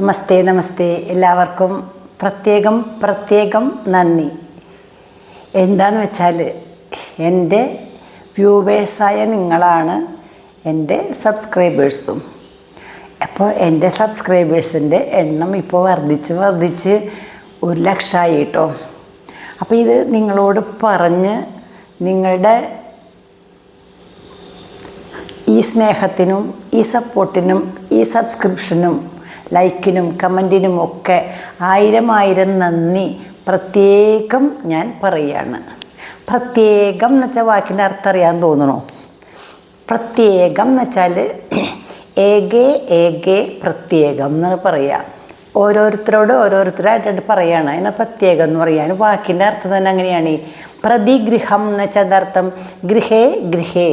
നമസ്തേ നമസ്തേ എല്ലാവർക്കും പ്രത്യേകം നന്ദി. എന്താണെന്ന് വെച്ചാൽ എൻ്റെ വ്യൂവേഴ്സായ നിങ്ങളാണ് എൻ്റെ സബ്സ്ക്രൈബേഴ്സും. അപ്പോൾ എൻ്റെ സബ്സ്ക്രൈബേഴ്സിൻ്റെ എണ്ണം ഇപ്പോൾ വർദ്ധിച്ച് 1,00,000 കേട്ടോ. അപ്പോൾ ഇത് നിങ്ങളോട് പറഞ്ഞ് നിങ്ങളുടെ ഈ സ്നേഹത്തിനും ഈ സപ്പോർട്ടിനും ഈ സബ്സ്ക്രിപ്ഷനും ലൈക്കിനും കമൻറ്റിനും ഒക്കെ 1000 നന്ദി പ്രത്യേകം ഞാൻ പറയുകയാണ്. പ്രത്യേകം എന്ന് വെച്ചാൽ വാക്കിൻ്റെ അർത്ഥം അറിയാൻ തോന്നണോ? പ്രത്യേകം എന്ന് വെച്ചാൽ ഏകേ പ്രത്യേകം എന്ന് പറയുക. ഓരോരുത്തരായിട്ട് പറയുകയാണ്. അതിനെ പ്രത്യേകം എന്ന് പറയാൻ വാക്കിൻ്റെ അർത്ഥം തന്നെ അങ്ങനെയാണ്. പ്രതിഗൃഹം എന്ന് വെച്ചാൽ അർത്ഥം ഗൃഹേ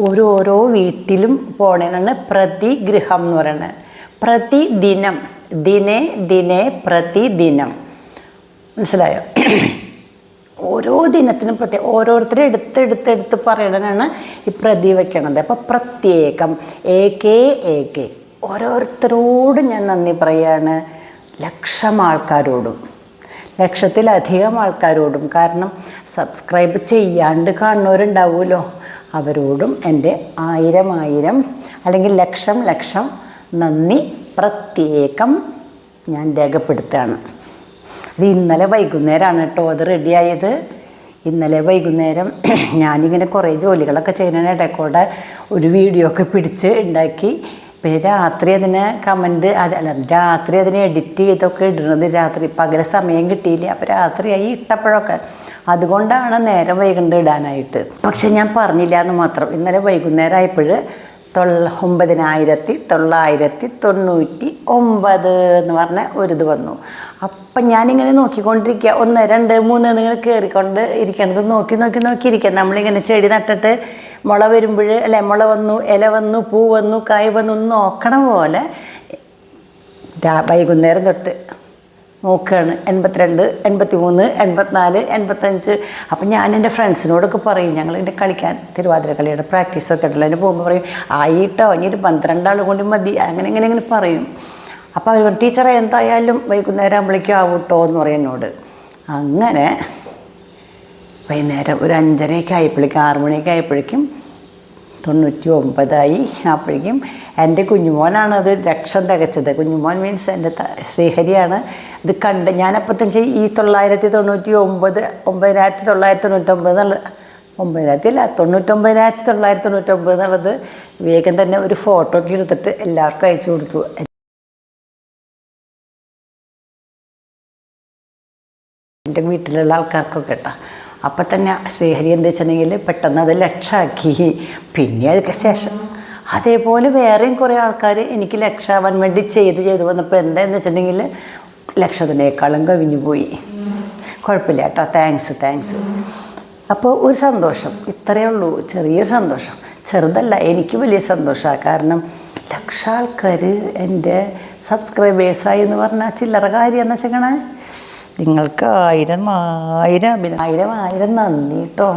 ഓരോ വീട്ടിലും പോണേനാണ് പ്രതിഗൃഹം എന്ന് പറയുന്നത്. പ്രതിദിനം ദിനേ പ്രതിദിനം, മനസ്സിലായോ? ഓരോ ദിനത്തിനും ഓരോരുത്തരും എടുത്ത് പറയണതാണ് ഈ പ്രതി വയ്ക്കണത്. അപ്പോൾ പ്രത്യേകം ഏകേ ഓരോരുത്തരോടും ഞാൻ നന്ദി പറയാണ്. 1,00,000 ആൾക്കാരോടും, 1,00,000-ലധികം ആൾക്കാരോടും. കാരണം സബ്സ്ക്രൈബ് ചെയ്യാണ്ട് കാണുന്നവരുണ്ടാവുമല്ലോ, അവരോടും എൻ്റെ 1000 അല്ലെങ്കിൽ ലക്ഷം നന്ദി പ്രത്യേകം ഞാൻ രേഖപ്പെടുത്തുകയാണ്. അത് ഇന്നലെ വൈകുന്നേരമാണ് കേട്ടോ അത് റെഡിയായത്. ഇന്നലെ വൈകുന്നേരം ഞാനിങ്ങനെ കുറേ ജോലികളൊക്കെ ചെയ്യുന്നതിന് ഇടയ്ക്കൂടെ ഒരു വീഡിയോ ഒക്കെ പിടിച്ച് ഉണ്ടാക്കി. പിന്നെ രാത്രി അതിനെ രാത്രി അതിനെ എഡിറ്റ് ചെയ്തൊക്കെ ഇടുന്നത് പകല സമയം കിട്ടിയില്ല. അപ്പോൾ രാത്രിയായി ഇട്ടപ്പോഴൊക്കെ, അതുകൊണ്ടാണ് നേരം വൈകുന്നത് ഇടാനായിട്ട്. പക്ഷെ ഞാൻ പറഞ്ഞില്ല എന്ന് മാത്രം. ഇന്നലെ വൈകുന്നേരം ആയപ്പോൾ 9,999 എന്ന് പറഞ്ഞ ഒരിത് വന്നു. അപ്പം ഞാനിങ്ങനെ നോക്കിക്കൊണ്ടിരിക്കുക, 1 2 3 എന്നിങ്ങനെ കയറിക്കൊണ്ട് ഇരിക്കണത് നോക്കിയിരിക്കുക. നമ്മളിങ്ങനെ ചെടി നട്ടിട്ട് മുള വരുമ്പോൾ മുള വന്നു, ഇല വന്നു, പൂ വന്നു, കായ് വന്നു നോക്കണ പോലെ വൈകുന്നേരം തൊട്ട് നോക്കുകയാണ്. 82, 83, 84, 85. അപ്പം ഞാൻ എൻ്റെ ഫ്രണ്ട്സിനോടൊക്കെ പറയും, ഞങ്ങളിങ്ങനെ കളിക്കാൻ തിരുവാതിര കളിയുടെ പ്രാക്ടീസൊക്കെ ഉണ്ടല്ലോ, അതിന് പോകുമ്പോൾ പറയും ആയിട്ടോ ഇനി ഒരു 12 ആൾ കൊണ്ട് മതി, അങ്ങനെ പറയും. അപ്പോൾ അവർ ടീച്ചറെ എന്തായാലും വൈകുന്നേരം ആകുമ്പോഴേക്കും ആവൂട്ടോ എന്ന് പറയും എന്നോട്. അങ്ങനെ വൈകുന്നേരം ഒരു 5:30 ആയപ്പോഴേക്കും 6 മണിയൊക്കെ ആയപ്പോഴേക്കും 99 അപ്പോഴേക്കും എൻ്റെ കുഞ്ഞുമോനാണ് അത് 1,00,000 തികച്ചത്. കുഞ്ഞുമോൻ മീൻസ് എൻ്റെ ശ്രീഹരിയാണ്. ഇത് കണ്ട് ഞാനപ്പത്തഞ്ച് ഈ 999 എന്നുള്ളത് വേഗം തന്നെ ഒരു ഫോട്ടോ ഒക്കെ എടുത്തിട്ട് എല്ലാവർക്കും അയച്ചു കൊടുത്തു. എൻ്റെ വീട്ടിലുള്ള ആൾക്കാർക്കൊക്കെ കേട്ടോ. അപ്പം തന്നെ ശ്രീഹരി എന്താ വെച്ചിട്ടുണ്ടെങ്കിൽ പെട്ടെന്ന് അത് 1,00,000 ആക്കി. പിന്നെ അതൊക്കെ ശേഷം അതേപോലെ വേറെയും കുറേ ആൾക്കാർ എനിക്ക് 1,00,000 ആവാൻ വേണ്ടി ചെയ്ത് വന്നപ്പോൾ എന്താണെന്ന് വെച്ചിട്ടുണ്ടെങ്കിൽ 1,00,000-നേക്കാളും കവിഞ്ഞു പോയി. കുഴപ്പമില്ല കേട്ടോ, താങ്ക്സ്. അപ്പോൾ ഒരു സന്തോഷം, ഇത്രയേ ഉള്ളൂ, ചെറിയൊരു സന്തോഷം. ചെറുതല്ല, എനിക്ക് വലിയ സന്തോഷമാണ്. കാരണം 1,00,000 ആൾക്കാർ എൻ്റെ സബ്സ്ക്രൈബേഴ്സായി എന്ന് പറഞ്ഞാൽ ചില്ലറ കാര്യമെന്ന് വെച്ചേക്കണേ. നിങ്ങൾക്ക് 1000 നന്ദി കേട്ടോ.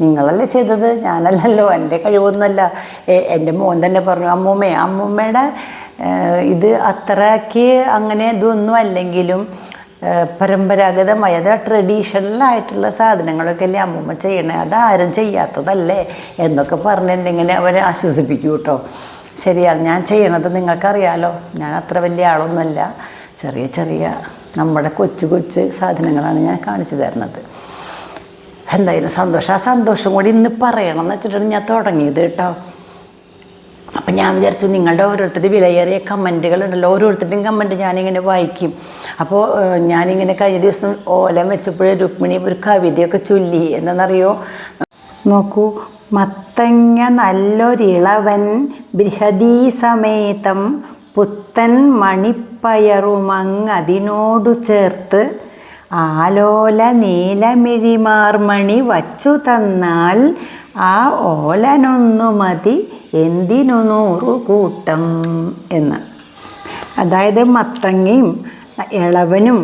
നിങ്ങളല്ലേ ചെയ്തത്, ഞാനല്ലല്ലോ. എൻ്റെ കഴിവൊന്നുമല്ല. എൻ്റെ മോൻ തന്നെ പറഞ്ഞു, അമ്മൂമ്മയുടെ ഇത് അത്രയ്ക്ക് അങ്ങനെ ഇതൊന്നും അല്ലെങ്കിലും പരമ്പരാഗതമായ ട്രഡീഷണലായിട്ടുള്ള സാധനങ്ങളൊക്കെ അല്ലേ അമ്മൂമ്മ ചെയ്യണേ, അതാരും ചെയ്യാത്തതല്ലേ എന്നൊക്കെ പറഞ്ഞിട്ടുണ്ടെങ്കിൽ അവരെ ആശ്വസിപ്പിക്കൂ കേട്ടോ. ശരിയാണ്, ഞാൻ ചെയ്യണത് നിങ്ങൾക്കറിയാലോ. ഞാൻ അത്ര വലിയ ആളൊന്നുമല്ല. ചെറിയ നമ്മുടെ കൊച്ചു സാധനങ്ങളാണ് ഞാൻ കാണിച്ചു തരുന്നത്. എന്തായാലും സന്തോഷം. ആ സന്തോഷം കൂടി ഇന്ന് പറയണം എന്ന് വെച്ചിട്ടാണ് ഞാൻ തുടങ്ങിയത് കേട്ടോ. അപ്പം ഞാൻ വിചാരിച്ചു നിങ്ങളുടെ ഓരോരുത്തരുടെ വിലയേറിയ കമൻറ്റുകളുണ്ടല്ലോ, ഓരോരുത്തരുടെയും കമൻറ്റ് ഞാനിങ്ങനെ വായിക്കും. അപ്പോൾ ഞാനിങ്ങനെ കഴിഞ്ഞ ദിവസം ഓലം വെച്ചപ്പോഴേ രുക്മിണി ഒരു കവിതയൊക്കെ ചൊല്ലി. എന്താണെന്നറിയോ? നോക്കൂ. മത്തങ്ങ നല്ലൊരിളവൻ ബൃഹദീ സമേതം പുത്തൻ മണിപ്പയറുമങ്ങതിനോടു ചേർത്ത് ആലോല നീലമിഴിമാർമണി വച്ചു തന്നാൽ ആ ഓലനൊന്നു മതി എന്തിനു 100 കൂട്ടം എന്ന്. അതായത് മത്തങ്ങയും ഇളവനും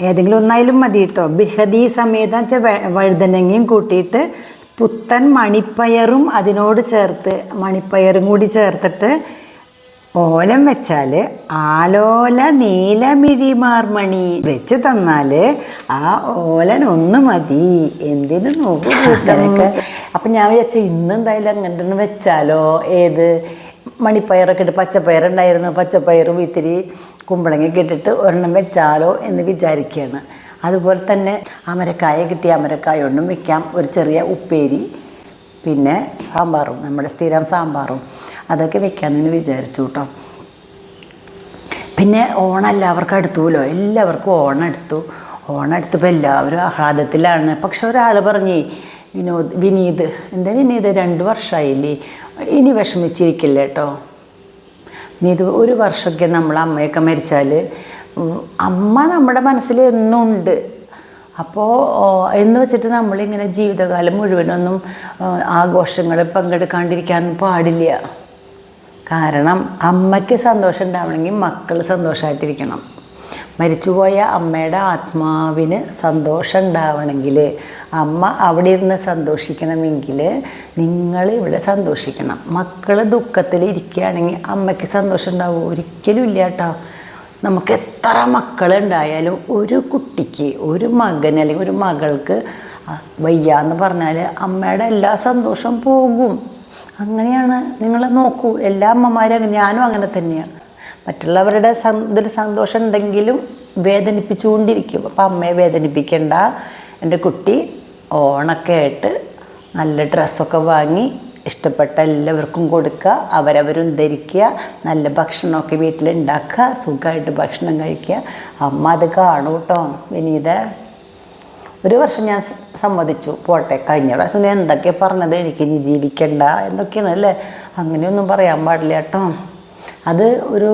ഏതെങ്കിലും ഒന്നായാലും മതി കേട്ടോ. ബൃഹദീ സമേതം വെച്ചാൽ വഴുതനങ്ങയും കൂട്ടിയിട്ട് പുത്തൻ മണിപ്പയറും അതിനോട് ചേർത്ത്, മണിപ്പയറും കൂടി ചേർത്തിട്ട് ഓലം വെച്ചാൽ ആലോല നീലമിഴിമാർമണി വെച്ച് തന്നാൽ ആ ഓലൻ ഒന്ന് മതി, എന്തിനു നോക്കൂ. അപ്പം ഞാൻ വിചാരിച്ചു ഇന്നെന്തായാലും അങ്ങനെ തന്നെ വെച്ചാലോ. ഏത് മണിപ്പയറൊക്കെ ഇട്ട് പച്ചപ്പയറുണ്ടായിരുന്നു, പച്ചപ്പയറും ഇത്തിരി കുമ്പളങ്ങയൊക്കെ ഇട്ടിട്ട് ഒരെണ്ണം വെച്ചാലോ എന്ന് വിചാരിക്കുകയാണ്. അതുപോലെ തന്നെ അമരക്കായ കിട്ടിയ അമരക്കായ കൊണ്ടും വെക്കാം, ഒരു ചെറിയ ഉപ്പേരി, പിന്നെ സാമ്പാറും, നമ്മുടെ സ്ഥിരം സാമ്പാറും അതൊക്കെ വെക്കാമെന്ന് വിചാരിച്ചു കേട്ടോ. പിന്നെ ഓണം എല്ലാവർക്കും എടുത്തുല്ലോ, എല്ലാവർക്കും ഓണം എടുത്തപ്പോൾ എല്ലാവരും ആഹ്ലാദത്തിലാണ്. പക്ഷെ ഒരാൾ പറഞ്ഞേ, വിനീത് 2 വർഷമായില്ലേ, ഇനി വിഷമിച്ചിരിക്കില്ല കേട്ടോ. വിനീത് 1 വർഷമൊക്കെ നമ്മൾ അമ്മയൊക്കെ മരിച്ചാൽ അമ്മ നമ്മുടെ മനസ്സിൽ എന്നുണ്ട്. അപ്പോൾ എന്ന് വെച്ചിട്ട് നമ്മളിങ്ങനെ ജീവിതകാലം മുഴുവനൊന്നും ആഘോഷങ്ങളിൽ പങ്കെടുക്കാണ്ടിരിക്കാൻ പാടില്ല. കാരണം അമ്മയ്ക്ക് സന്തോഷം ഉണ്ടാവണമെങ്കിൽ മക്കൾ സന്തോഷമായിട്ടിരിക്കണം. മരിച്ചുപോയ അമ്മയുടെ ആത്മാവിന് സന്തോഷം ഉണ്ടാവണമെങ്കിൽ, അമ്മ അവിടെ ഇരുന്ന് സന്തോഷിക്കണമെങ്കിൽ നിങ്ങൾ ഇവിടെ സന്തോഷിക്കണം. മക്കൾ ദുഃഖത്തിൽ ഇരിക്കുകയാണെങ്കിൽ അമ്മയ്ക്ക് സന്തോഷം ഉണ്ടാവും? ഒരിക്കലും ഇല്ല കേട്ടോ. നമുക്ക് എത്ര മക്കളുണ്ടായാലും ഒരു കുട്ടിക്ക്, ഒരു മകൻ അല്ലെങ്കിൽ ഒരു മകൾക്ക് വയ്യാന്ന് പറഞ്ഞാൽ അമ്മയുടെ എല്ലാ സന്തോഷവും പോകും. അങ്ങനെയാണ്. നിങ്ങൾ നോക്കൂ, എല്ലാ അമ്മമാരും അങ്ങനെ, ഞാനും അങ്ങനെ തന്നെയാണ്. മറ്റുള്ളവരുടെ ഇതിൽ സന്തോഷം ഉണ്ടെങ്കിലും വേദനിപ്പിച്ചുകൊണ്ടിരിക്കും. അപ്പം അമ്മയെ വേദനിപ്പിക്കേണ്ട, എൻ്റെ കുട്ടി ഓണൊക്കെ ആയിട്ട് നല്ല ഡ്രസ്സൊക്കെ വാങ്ങി ഇഷ്ടപ്പെട്ട എല്ലാവർക്കും കൊടുക്കുക, അവരവരും ധരിക്കുക, നല്ല ഭക്ഷണമൊക്കെ വീട്ടിലുണ്ടാക്കുക, സുഖമായിട്ട് ഭക്ഷണം കഴിക്കുക. അമ്മ അത് കാണൂ കേട്ടോ. വിനീത 1 വർഷം ഞാൻ സമ്മതിച്ചു, പോട്ടെ. കഴിഞ്ഞ പ്രാവശ്യം എന്തൊക്കെ പറഞ്ഞത്, എനിക്കിനി ജീവിക്കണ്ട എന്നൊക്കെയാണ് അല്ലേ. അങ്ങനെയൊന്നും പറയാൻ പാടില്ല കേട്ടോ. അത് ഒരു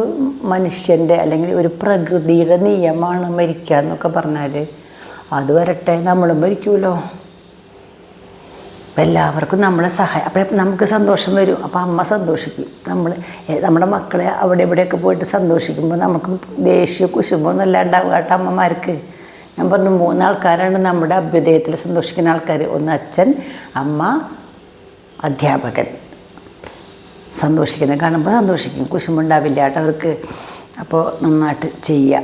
മനുഷ്യൻ്റെ അല്ലെങ്കിൽ ഒരു പ്രകൃതിയുടെ നിയമമാണ് മരിക്കുക എന്നൊക്കെ പറഞ്ഞാൽ. അത് വരട്ടെ, നമ്മളും മരിക്കുമല്ലോ. അപ്പം എല്ലാവർക്കും നമ്മളെ അപ്പോൾ നമുക്ക് സന്തോഷം വരും. അപ്പോൾ അമ്മ സന്തോഷിക്കും. നമ്മുടെ മക്കളെ അവിടെ ഇവിടെയൊക്കെ പോയിട്ട് സന്തോഷിക്കുമ്പോൾ നമുക്ക് ദേഷ്യ കുശുമ്പൊന്നും എല്ലാം ഉണ്ടാവുക കേട്ടോ അമ്മമാർക്ക്. ഞാൻ പറഞ്ഞു 3 ആൾക്കാരാണ് നമ്മുടെ അഭ്യുദയത്തിൽ സന്തോഷിക്കുന്ന ആൾക്കാർ. ഒന്ന് അച്ഛൻ, അമ്മ, അധ്യാപകൻ. സന്തോഷിക്കുന്നത് കാണുമ്പോൾ സന്തോഷിക്കും, കുശുമ്പുണ്ടാവില്ല കേട്ടോ അവർക്ക്. അപ്പോൾ നന്നായിട്ട് ചെയ്യുക.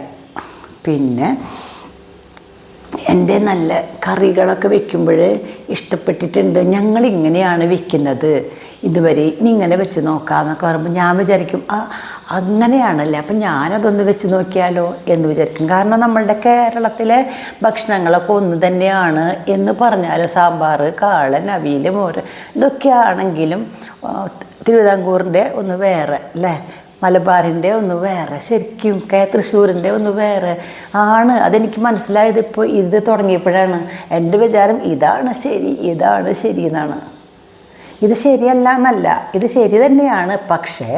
പിന്നെ എൻ്റെ നല്ല കറികളൊക്കെ വെക്കുമ്പോൾ ഇഷ്ടപ്പെട്ടിട്ടുണ്ട്, ഞങ്ങളിങ്ങനെയാണ് വെക്കുന്നത് ഇതുവരെ, ഇനി ഇങ്ങനെ വെച്ച് നോക്കാമെന്നൊക്കെ പറയുമ്പോൾ ഞാൻ വിചാരിക്കും അങ്ങനെയാണല്ലേ, അപ്പം ഞാനതൊന്ന് വെച്ച് നോക്കിയാലോ എന്ന് വിചാരിക്കും. കാരണം നമ്മളുടെ കേരളത്തിലെ ഭക്ഷണങ്ങളൊക്കെ ഒന്ന് തന്നെയാണ് എന്ന് പറഞ്ഞാലും, സാമ്പാർ, കാളൻ, അവിയൽ, മോര് ഇതൊക്കെ ആണെങ്കിലും തിരുവിതാംകൂറിൻ്റെ ഒന്ന് വേറെ അല്ലേ, മലബാറിൻ്റെ ഒന്ന് വേറെ, ശരിക്കും തൃശ്ശൂരിൻ്റെ ഒന്ന് വേറെ ആണ്. അതെനിക്ക് മനസ്സിലായത് ഇപ്പോൾ ഇത് തുടങ്ങിയപ്പോഴാണ്. എൻ്റെ വിചാരം ഇതാണ് ശരി എന്നാണ്. ഇത് ശരിയല്ല എന്നല്ല, ഇത് ശരി തന്നെയാണ്. പക്ഷേ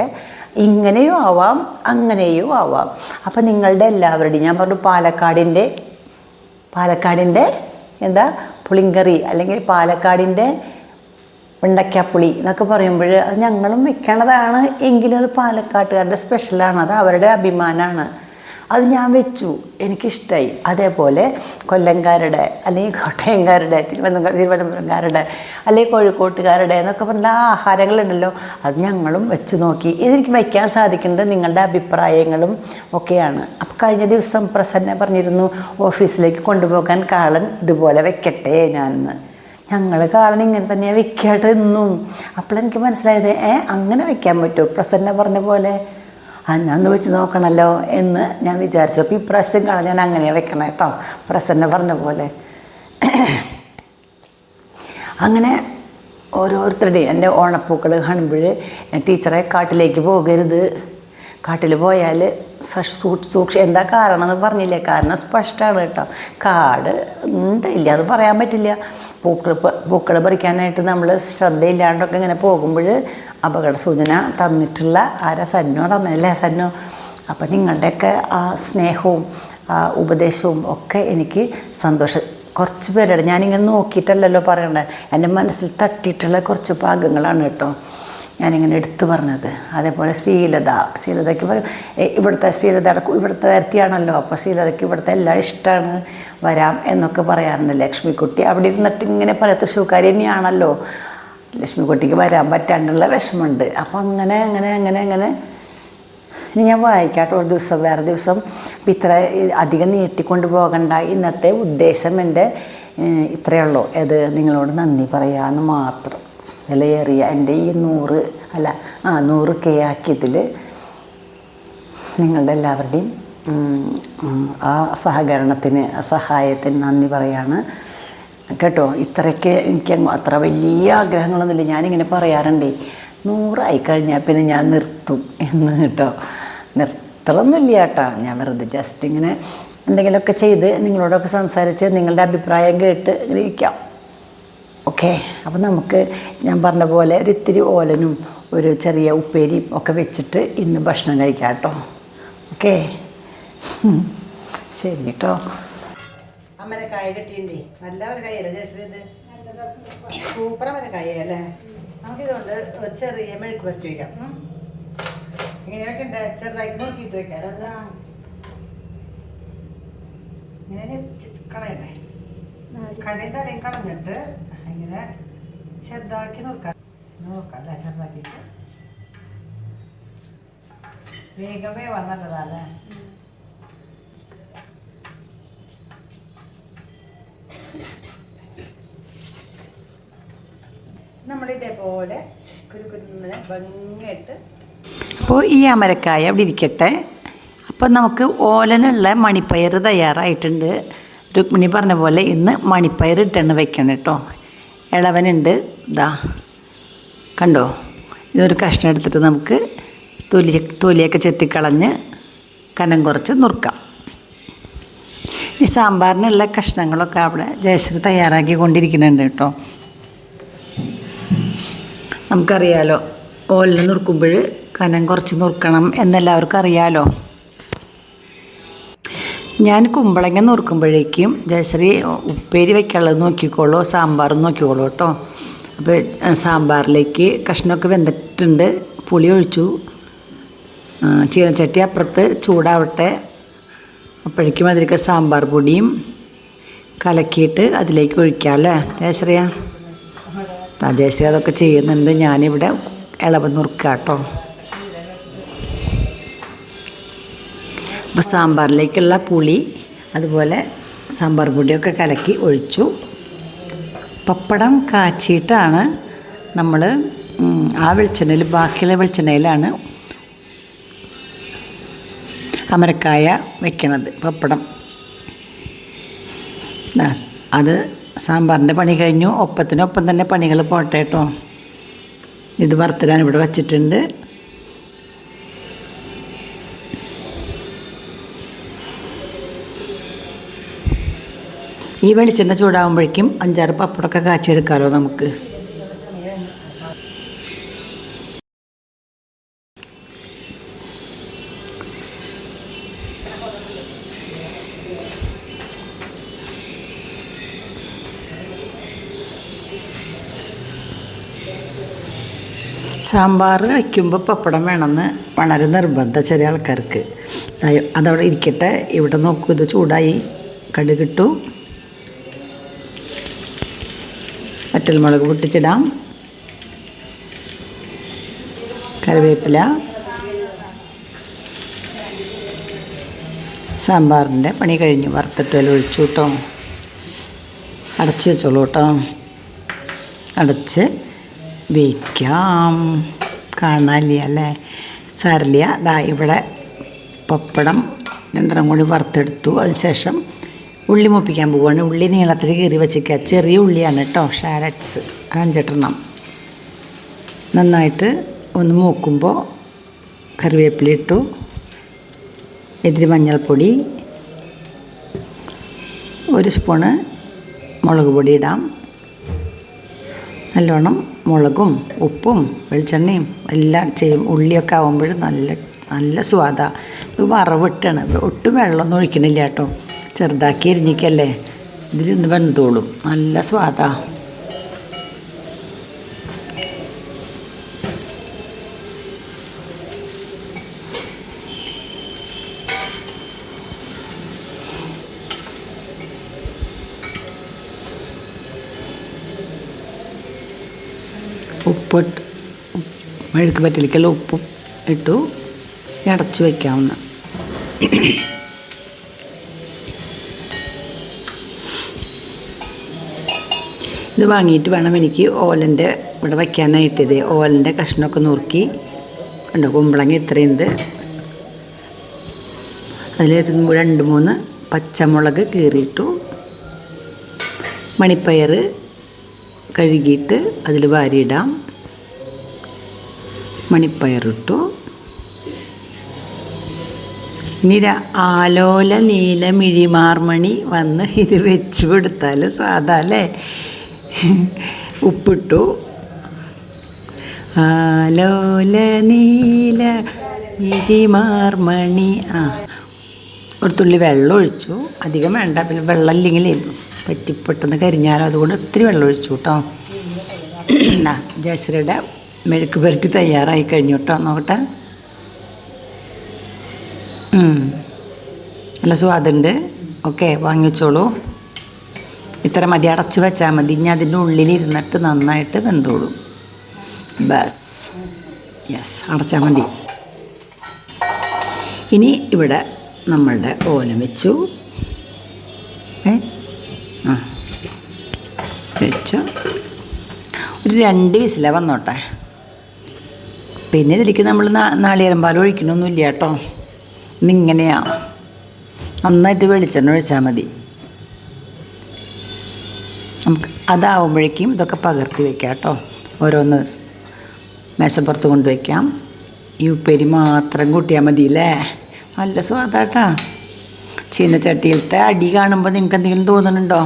ഇങ്ങനെയും ആവാം അങ്ങനെയും ആവാം. അപ്പം നിങ്ങളുടെ എല്ലാവരുടെയും ഞാൻ പറഞ്ഞു പാലക്കാടിൻ്റെ എന്താ പുളിങ്കറി അല്ലെങ്കിൽ പാലക്കാടിൻ്റെ വെണ്ടയ്ക്കാപ്പുളി എന്നൊക്കെ പറയുമ്പോൾ അത് ഞങ്ങളും വെക്കണതാണ്. എങ്കിലും അത് പാലക്കാട്ടുകാരുടെ സ്പെഷ്യലാണ്, അത് അവരുടെ അഭിമാനമാണ്. അത് ഞാൻ വെച്ചു, എനിക്കിഷ്ടമായി. അതേപോലെ കൊല്ലംകാരുടെ അല്ലെങ്കിൽ കോട്ടയംകാരുടെ, തിരുവനന്തപുരംകാരുടെ അല്ലെങ്കിൽ കോഴിക്കോട്ടുകാരുടെ എന്നൊക്കെ പറഞ്ഞ ആഹാരങ്ങളുണ്ടല്ലോ, അത് ഞങ്ങളും വെച്ച് നോക്കി. ഇതെനിക്ക് വയ്ക്കാൻ സാധിക്കുന്നത് നിങ്ങളുടെ അഭിപ്രായങ്ങളും ഒക്കെയാണ്. അപ്പോൾ കഴിഞ്ഞ ദിവസം പ്രസന്ന പറഞ്ഞിരുന്നു ഓഫീസിലേക്ക് കൊണ്ടുപോകാൻ കാളൻ ഇതുപോലെ വെക്കട്ടെ ഞാനെന്ന്. ഞങ്ങൾ കാളൻ ഇങ്ങനെ തന്നെയാണ് വെക്കാട്ട് എന്നും. അപ്പോഴെനിക്ക് മനസ്സിലായത് അങ്ങനെ വെക്കാൻ പറ്റുമോ പ്രസന്ന പറഞ്ഞ പോലെ. ഞാനൊന്ന് വെച്ച് നോക്കണമല്ലോ എന്ന് ഞാൻ വിചാരിച്ചു. അപ്പോൾ ഇപ്രാവശ്യം കാളൻ ഞാൻ അങ്ങനെയാണ് വെക്കണം കേട്ടോ, പ്രസന്ന പറഞ്ഞ പോലെ. അങ്ങനെ ഓരോരുത്തരുടെയും എൻ്റെ ഓണപ്പൂക്കൾ കാണുമ്പോൾ ടീച്ചറെ കാട്ടിലേക്ക് പോകരുത്, കാട്ടിൽ പോയാൽ എന്താ കാരണം എന്ന് പറഞ്ഞില്ലേ, കാരണം സ്പഷ്ടമാണ് കേട്ടോ. കാട് ഇല്ല അത് പറയാൻ പറ്റില്ല. പൂക്കൾ പറിക്കാനായിട്ട് നമ്മൾ ശ്രദ്ധയില്ലാണ്ടൊക്കെ ഇങ്ങനെ പോകുമ്പോൾ അപകട സൂചന തന്നിട്ടുള്ള സന്നോ തന്നല്ലേ, സന്നോ. അപ്പം നിങ്ങളുടെയൊക്കെ ആ സ്നേഹവും ആ ഉപദേശവും ഒക്കെ എനിക്ക് സന്തോഷം. കുറച്ച് പേരുടെ ഞാനിങ്ങനെ നോക്കിയിട്ടല്ലല്ലോ പറയണത്, എൻ്റെ മനസ്സിൽ തട്ടിയിട്ടുള്ള കുറച്ച് ഭാഗങ്ങളാണ് കേട്ടോ ഞാനിങ്ങനെ എടുത്തു പറഞ്ഞത്. അതേപോലെ ശ്രീലതയ്ക്ക് ഇവിടുത്തെ വരുത്തിയാണല്ലോ, അപ്പോൾ ശ്രീലതയ്ക്ക് ഇവിടുത്തെ എല്ലാം ഇഷ്ടമാണ്, വരാം എന്നൊക്കെ പറയാറുണ്ട്. ലക്ഷ്മിക്കുട്ടി അവിടെ ഇരുന്നിട്ട് ഇങ്ങനെ പറയാം, തൃശ്ശൂർക്കാരി തന്നെയാണല്ലോ, ലക്ഷ്മിക്കുട്ടിക്ക് വരാൻ പറ്റാണ്ടുള്ള വിഷമമുണ്ട്. അപ്പോൾ അങ്ങനെ ഇനി ഞാൻ വായിക്കാട്ടോ ഒരു ദിവസം വേറെ ദിവസം. അപ്പം ഇത്ര അധികം നീട്ടിക്കൊണ്ട് പോകണ്ട. ഇന്നത്തെ ഉദ്ദേശം എൻ്റെ ഇത്രയേ ഉള്ളൂ. അത് നിങ്ങളോട് നന്ദി പറയാമെന്ന് മാത്രം. വിലയേറിയ എൻ്റെ ഈ 100K ആക്കിയതിൽ നിങ്ങളുടെ എല്ലാവരുടെയും ആ സഹായത്തിന് നന്ദി പറയാണ് കേട്ടോ. ഇത്രയ്ക്ക് എനിക്ക് അത്ര വലിയ ആഗ്രഹങ്ങളൊന്നുമില്ല. ഞാനിങ്ങനെ പറയാറുണ്ടേ 100 ആയിക്കഴിഞ്ഞാൽ പിന്നെ ഞാൻ നിർത്തും എന്ന് കേട്ടോ. നിർത്തലൊന്നുമില്ല കേട്ടോ. ഞാൻ വെറുതെ ജസ്റ്റ് ഇങ്ങനെ എന്തെങ്കിലുമൊക്കെ ചെയ്ത് നിങ്ങളോടൊക്കെ സംസാരിച്ച് നിങ്ങളുടെ അഭിപ്രായം കേട്ട് ഇരിക്കാം. ഓക്കെ. അപ്പോൾ നമുക്ക് ഞാൻ പറഞ്ഞ പോലെ ഒരു ഇത്തിരി ഓലനും ഒരു ചെറിയ ഉപ്പേരിയും ഒക്കെ വെച്ചിട്ട് ഇന്ന് ഭക്ഷണം കഴിക്കാം കേട്ടോ. ഓക്കെ, ശരി കേട്ടോ. അമരക്കായ കിട്ടിയിട്ടേ നല്ല അമരക്കായല്ലേ ജയശ്രീ? ഇത് സൂപ്പർ അമരക്കായ അല്ലേ? നമുക്കിതുകൊണ്ട് ചെറിയ മെഴുക്ക് പറ്റി വയ്ക്കാം. ഇങ്ങനെയൊക്കെ ഉണ്ട്. ചെറുതായിട്ട് നോക്കിയിട്ട് വയ്ക്കാം. അതാ ഇങ്ങനെ കളയണ്ടേ? കടയിൽ തലയും കളഞ്ഞിട്ട് ഇങ്ങനെ ചെറുതാക്കി നോക്കാം അല്ലേ? ചെറുതാക്കിയിട്ട് വേഗം വേവാൻ നല്ലതല്ലേ? നമ്മളിതേപോലെ കുരുക്കുരുന്നിനെ ഭംഗിയായിട്ട്. അപ്പോൾ ഈ അമരക്കായ അവിടെ ഇരിക്കട്ടെ. അപ്പം നമുക്ക് ഓലനുള്ള മണിപ്പയർ തയ്യാറായിട്ടുണ്ട്. രുക്മിണി പറഞ്ഞ പോലെ ഇന്ന് മണിപ്പയർ ഇട്ടെണ്ണ് വെക്കണം കേട്ടോ. ഇളവനുണ്ട്, ഇതാ കണ്ടോ. ഇതൊരു കഷ്ണം എടുത്തിട്ട് നമുക്ക് തൊലിയൊക്കെ ചെത്തിക്കളഞ്ഞ് കനം കുറച്ച് നുറുക്കാം. ഈ സാമ്പാറിനുള്ള കഷ്ണങ്ങളൊക്കെ അവിടെ ജയശ്രീ തയ്യാറാക്കി കൊണ്ടിരിക്കുന്നുണ്ട് കേട്ടോ. നമുക്കറിയാലോ ഓലിൽ നുറുക്കുമ്പോൾ കനം കുറച്ച് നുറുക്കണം എന്നെല്ലാവർക്കും അറിയാലോ. ഞാൻ കുമ്പളങ്ങ നുറുക്കുമ്പോഴേക്കും ജയശ്രീ ഉപ്പേരി വയ്ക്കാനുള്ളത് നോക്കിക്കോളൂ, സാമ്പാറും നോക്കിക്കോളൂ കേട്ടോ. അപ്പോൾ സാമ്പാറിലേക്ക് കഷ്ണമൊക്കെ വെന്തിട്ടുണ്ട്. പുളി ഒഴിച്ചു. ചീനച്ചട്ടി അപ്പുറത്ത് ചൂടാവട്ടെ. അപ്പോഴേക്കും അതിലേക്ക് സാമ്പാർ പൊടിയും കലക്കിയിട്ട് അതിലേക്ക് ഒഴിക്കാം അല്ലേ ജയശ്രീയ? ജയശ്രീ അതൊക്കെ ചെയ്യുന്നുണ്ട്. ഞാനിവിടെ ഇളവ് നുറുക്കാം കേട്ടോ. അപ്പോൾ സാമ്പാറിലേക്കുള്ള പുളി അതുപോലെ സാമ്പാർ പൊടിയൊക്കെ കലക്കി ഒഴിച്ചു. പപ്പടം കാച്ചിയിട്ടാണ് നമ്മൾ ആ വെളിച്ചെണ്ണയിൽ, ബാക്കിയുള്ള വെളിച്ചെണ്ണയിലാണ് അമരക്കായ വെക്കണത്. പപ്പടം അത് സാമ്പാറിൻ്റെ പണി കഴിഞ്ഞു. ഒപ്പത്തിനൊപ്പം തന്നെ പണികൾ പോട്ടെ കേട്ടോ. ഇത് വറുത്തിടാൻ ഇവിടെ വച്ചിട്ടുണ്ട്. ഈ വെളിച്ചെണ്ണ ചൂടാകുമ്പോഴേക്കും 5-6 പപ്പടമൊക്കെ കാച്ചിയെടുക്കാമല്ലോ നമുക്ക്. സാമ്പാർ വയ്ക്കുമ്പോൾ പപ്പടം വേണമെന്ന് വളരെ നിർബന്ധം ചെറിയ ആൾക്കാർക്ക്. അതവിടെ ഇരിക്കട്ടെ. ഇവിടെ നോക്കൂ, ഇത് ചൂടായി. കടുകിട്ടു, വറ്റൽമുളക് പൊട്ടിച്ചിടാം, കറിവേപ്പില, സാമ്പാറിൻ്റെ പണി കഴിഞ്ഞു. വറുത്തിട്ട് ഒഴിച്ചു കേട്ടോ. അടച്ച് വെച്ചോളൂ കേട്ടോ. അടച്ച് വയ്ക്കാം. കാണാനില്ല അല്ലേ? സാരില്ല. ദാ ഇവിടെ പപ്പടം 2 കൂടി വറുത്തെടുത്തു. അതിനുശേഷം ഉള്ളി മൂപ്പിക്കാൻ പോവുകയാണ്. ഉള്ളി നീളത്തിൽ കീറി വെച്ചിരിക്കുക. ചെറിയ ഉള്ളിയാണ് കേട്ടോ. ഷാരറ്റ്സ് 5-8 നന്നായിട്ട് ഒന്ന് മൂക്കുമ്പോൾ കറിവേപ്പില ഇട്ടു. ഇത്തിരി മഞ്ഞൾപ്പൊടി, 1 സ്പൂണ് മുളക് പൊടി ഇടാം. നല്ലോണം മുളകും ഉപ്പും വെളിച്ചെണ്ണയും എല്ലാം ചെയ്യും. ഉള്ളിയൊക്കെ ആകുമ്പോൾ നല്ല സ്വാദാണ്. ഇത് വറവിട്ടാണ്. ഒട്ടും വെള്ളമൊന്നും ഒഴിക്കണില്ല കേട്ടോ. ചെറുതാക്കി എരിഞ്ഞിക്കല്ലേ, ഇതിലിന്ന് വെന്തോളും. നല്ല സ്വാദാണ്. ഉപ്പിട്ട് മെഴുക്ക് പറ്റിലേക്കുള്ള ഉപ്പും ഇട്ടു. അടച്ചു വയ്ക്കാവുന്ന. ഇത് വാങ്ങിയിട്ട് വേണം എനിക്ക് ഓലൻ്റെ ഇവിടെ വയ്ക്കാനായിട്ട്. ഇത് ഓലൻ്റെ കഷ്ണമൊക്കെ നുറുക്കി കണ്ടോ, കുമ്പളങ്ങ ഇത്രയുണ്ട്. അതിൽ 2-3 പച്ചമുളക് കീറിയിട്ടു, മണിപ്പയർ കഴുകിയിട്ട് അതിൽ വാരിയിടാം. മണിപ്പയറിട്ടു. ഇനി ആലോല നീല മിഴിമാർമണി വന്ന് ഇത് വെച്ച് കൊടുത്താൽ സാധാ അല്ലേ. ഉപ്പിട്ടു. ആലോല നീല മിഴിമാർമണി. ഒരു തുള്ളി വെള്ളം ഒഴിച്ചു. അധികം വേണ്ട, പിന്നെ വെള്ളം ഇല്ലെങ്കിൽ പെട്ടെന്ന് കരിഞ്ഞാലോ, അതുകൊണ്ട് ഒത്തിരി വെള്ളം ഒഴിച്ചു കേട്ടോ. ജയശ്രീയുടെ മെഴുക്ക് പുരട്ടി തയ്യാറായി കഴിഞ്ഞു കേട്ടോ. നോക്കട്ടെ, നല്ല സ്വാദുണ്ട്. ഓക്കെ, വാങ്ങിച്ചോളൂ. ഇത്ര മതി, അടച്ച് വെച്ചാൽ മതി. ഇനി അതിൻ്റെ ഉള്ളിലിരുന്നിട്ട് നന്നായിട്ട് വെന്തോളൂ. ബസ്, യെസ്, അടച്ചാൽ മതി. ഇനി ഇവിടെ നമ്മളുടെ ഓലം വെച്ചു. വെച്ചു. ഒരു 2 വിസില വന്നോട്ടെ. പിന്നെ ഇതിലേക്ക് നമ്മൾ നാളികേരം പാൽ ഒഴിക്കണമൊന്നുമില്ല കേട്ടോ. ഇന്നിങ്ങനെയാണ്. നന്നായിട്ട് വെളിച്ചെണ്ണ ഒഴിച്ചാൽ മതി. നമുക്ക് അതാവുമ്പോഴേക്കും ഇതൊക്കെ പകർത്തി വയ്ക്കാം കേട്ടോ. ഓരോന്ന് മേശപ്പുറത്ത് കൊണ്ടുവയ്ക്കാം. ഈ ഉപ്പേരി മാത്രം കൂട്ടിയാൽ മതിയല്ലേ. നല്ല സ്വാദാട്ടാ. ചീനച്ചട്ടിയിലത്തെ അടി കാണുമ്പോൾ നിങ്ങൾക്ക് എന്തെങ്കിലും തോന്നുന്നുണ്ടോ?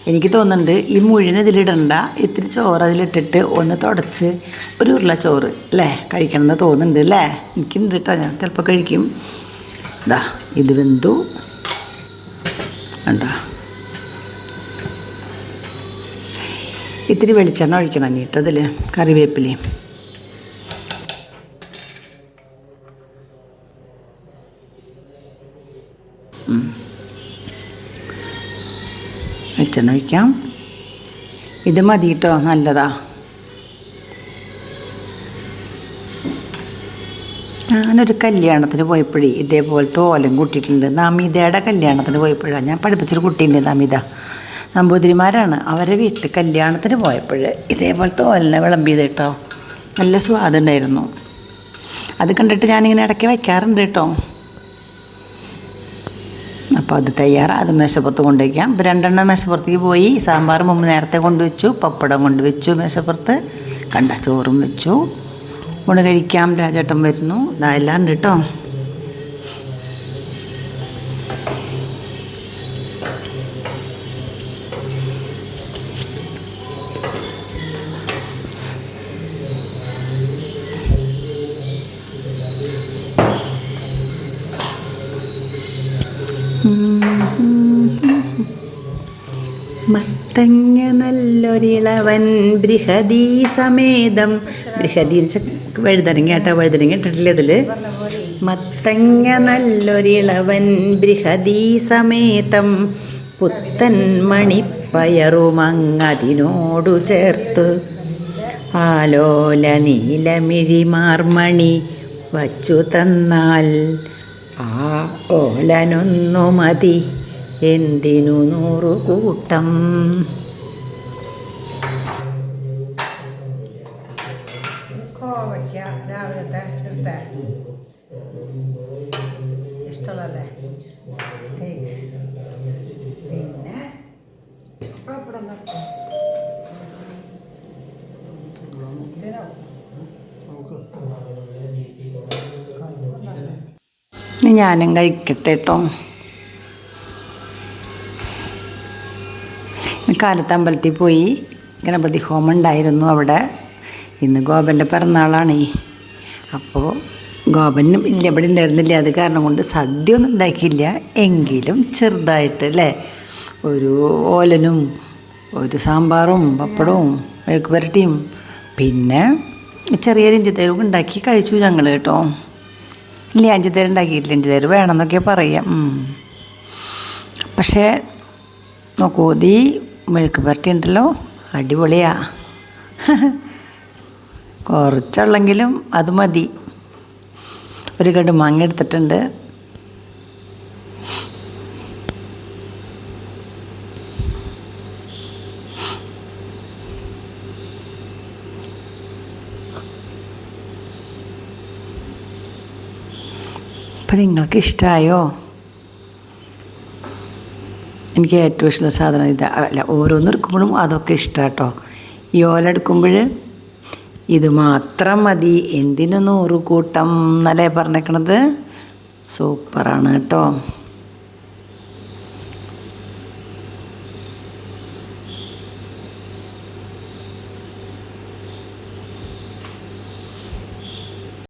എനിക്ക് തോന്നുന്നുണ്ട് ഈ മുഴുവൻ ഇതിലിടണ്ട, ഇത്തിരി ചോറ് അതിലിട്ടിട്ട് ഒന്ന് തുടച്ച് ഒരു ഉരുള ചോറ് അല്ലേ കഴിക്കണമെന്ന് തോന്നുന്നുണ്ട് അല്ലേ. എനിക്കുണ്ട് കേട്ടോ, ഞാൻ ചിലപ്പോൾ കഴിക്കും. ഇതാ ഇത് വെന്തു കണ്ടോ. ഇത്തിരി വെളിച്ചെണ്ണ ഒഴിക്കണം കേട്ടോ അതിൽ, കറിവേപ്പിലയും. വെളിച്ചെണ്ണ ഒഴിക്കാം. ഇത് മതി കേട്ടോ, നല്ലതാ. ഞാനൊരു കല്യാണത്തിന് പോയപ്പോഴേ ഇതേപോലത്തെ ഓലം കൂട്ടിയിട്ടുണ്ട്. നമിതയുടെ കല്യാണത്തിന് പോയപ്പോഴാണ്. ഞാൻ പഠിപ്പിച്ചൊരു കുട്ടിയുണ്ട്, നമിത. നമ്പൂതിരിമാരാണ്. അവരെ വീട്ടിൽ കല്യാണത്തിന് പോയപ്പോൾ ഇതേപോലത്തെ ഓലനെ വിളമ്പിയത് കേട്ടോ. നല്ല സ്വാദുണ്ടായിരുന്നു. അത് കണ്ടിട്ട് ഞാനിങ്ങനെ ഇടയ്ക്ക് വയ്ക്കാറുണ്ട് കേട്ടോ. അപ്പോൾ അത് അത് മേശപ്പുറത്ത് കൊണ്ടുവയ്ക്കാം. ഇപ്പോൾ 2 മേശപ്പുറത്തേക്ക് പോയി. സാമ്പാർ മുമ്പ് നേരത്തെ കൊണ്ടുവച്ചു, പപ്പടം കൊണ്ടുവച്ചു മേശപ്പുറത്ത്. കണ്ട ചോറും വെച്ചു. കൊണ്ട് കഴിക്കാം. രാജേട്ടൻ വരുന്നു. ഇതെല്ലാം ഉണ്ട് കേട്ടോ. മത്തങ്ങ നല്ലൊരിളവൻ ബൃഹദീ സമേതം. ബൃഹദീ വഴുതനങ്ങ കേട്ടോ. വഴുതനങ്ങ ഇട്ടിട്ടില്ല അതിൽ. മത്തങ്ങ നല്ലൊരിളവൻ ബൃഹദീ സമേതം പുത്തൻ മണിപ്പയറുമങ്ങതിനോടു ചേർത്ത് ആലോല നീലമിഴിമാർമണി വച്ചു തന്നാൽ ആ ഓലനൊന്നു മതി എന്തിനു 100 കൂട്ടം. കോവയ്ക്ക രാവിലത്തെ ഇട്ടേ ഇഷ്ടമുള്ളല്ലേ. പിന്നെ പപ്പടം ഞാനും കഴിക്കട്ടെ കേട്ടോ. കാലത്ത് അമ്പലത്തിൽ പോയി. ഗണപതി ഹോമം ഉണ്ടായിരുന്നു അവിടെ. ഇന്ന് ഗോപൻ്റെ പിറന്നാളാണ്. അപ്പോൾ ഗോപനും ഇല്ല, ഇവിടെ ഉണ്ടായിരുന്നില്ല. അത് കാരണം കൊണ്ട് സദ്യ ഒന്നും ഉണ്ടാക്കിയില്ല. എങ്കിലും ചെറുതായിട്ട് അല്ലേ, ഒരു ഓലനും ഒരു സാമ്പാറും പപ്പടവും മെഴുക്ക് പുരട്ടിയും പിന്നെ ചെറിയൊരു ഇഞ്ചിത്തേരും ഉണ്ടാക്കി കഴിച്ചു ഞങ്ങൾ കേട്ടോ. ഇല്ല, ഇഞ്ചിത്തേര് ഉണ്ടാക്കിയിട്ടില്ല. ഇഞ്ചിത്തേര് വേണമെന്നൊക്കെ പറയാം. പക്ഷേ നോക്കൂ, ഈ മെഴുക്ക് പുരട്ടി ഉണ്ടല്ലോ, അടിപൊളിയാ. കുറച്ചുള്ളെങ്കിലും അത് മതി. ഒരു കടുമാങ്ങ എടുത്തിട്ടുണ്ട്. അപ്പം നിങ്ങൾക്ക് ഇഷ്ടമായോ? എനിക്ക് ഏറ്റവും ഇഷ്ടമുള്ള സാധനം ഇത് അല്ല, ഓരോന്ന് എടുക്കുമ്പോഴും അതൊക്കെ ഇഷ്ടമാണ് കേട്ടോ. ഈ ഓല എടുക്കുമ്പോൾ ഇത് മാത്രം മതി, എന്തിനു 100 കൂട്ടം എന്നല്ലേ പറഞ്ഞേക്കണത്. സൂപ്പറാണ് കേട്ടോ.